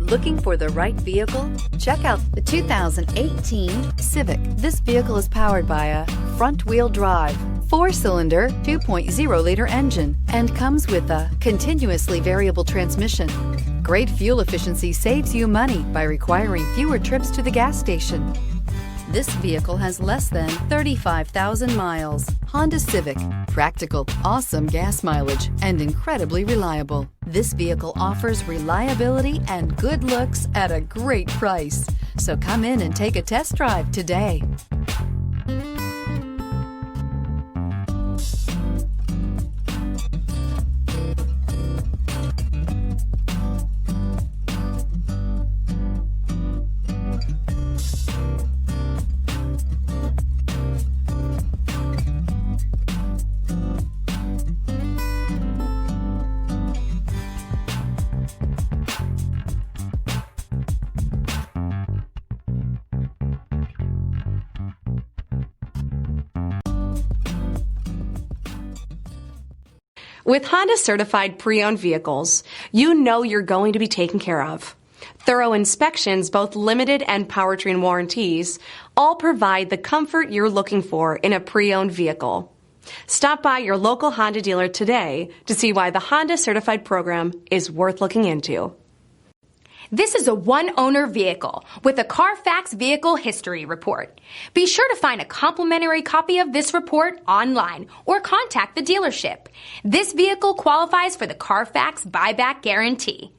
Looking for the right vehicle? Check out the 2018 Civic. This vehicle is powered by a front-wheel drive, 4-cylinder, 2.0-liter engine, and comes with a continuously variable transmission. Great fuel efficiency saves you money by requiring fewer trips to the gas station. This vehicle has less than 35,000 miles. Honda Civic. Practical, awesome gas mileage, and incredibly reliable. This vehicle offers reliability and good looks at a great price. So come in and take a test drive today. With Honda certified pre-owned vehicles, you know you're going to be taken care of. Thorough inspections, both limited and powertrain warranties, all provide the comfort you're looking for in a pre-owned vehicle. Stop by your local Honda dealer today to see why the Honda certified program is worth looking into. This is a one-owner vehicle with a Carfax Vehicle History Report. Be sure to find a complimentary copy of this report online or contact the dealership. This vehicle qualifies for the Carfax Buyback Guarantee.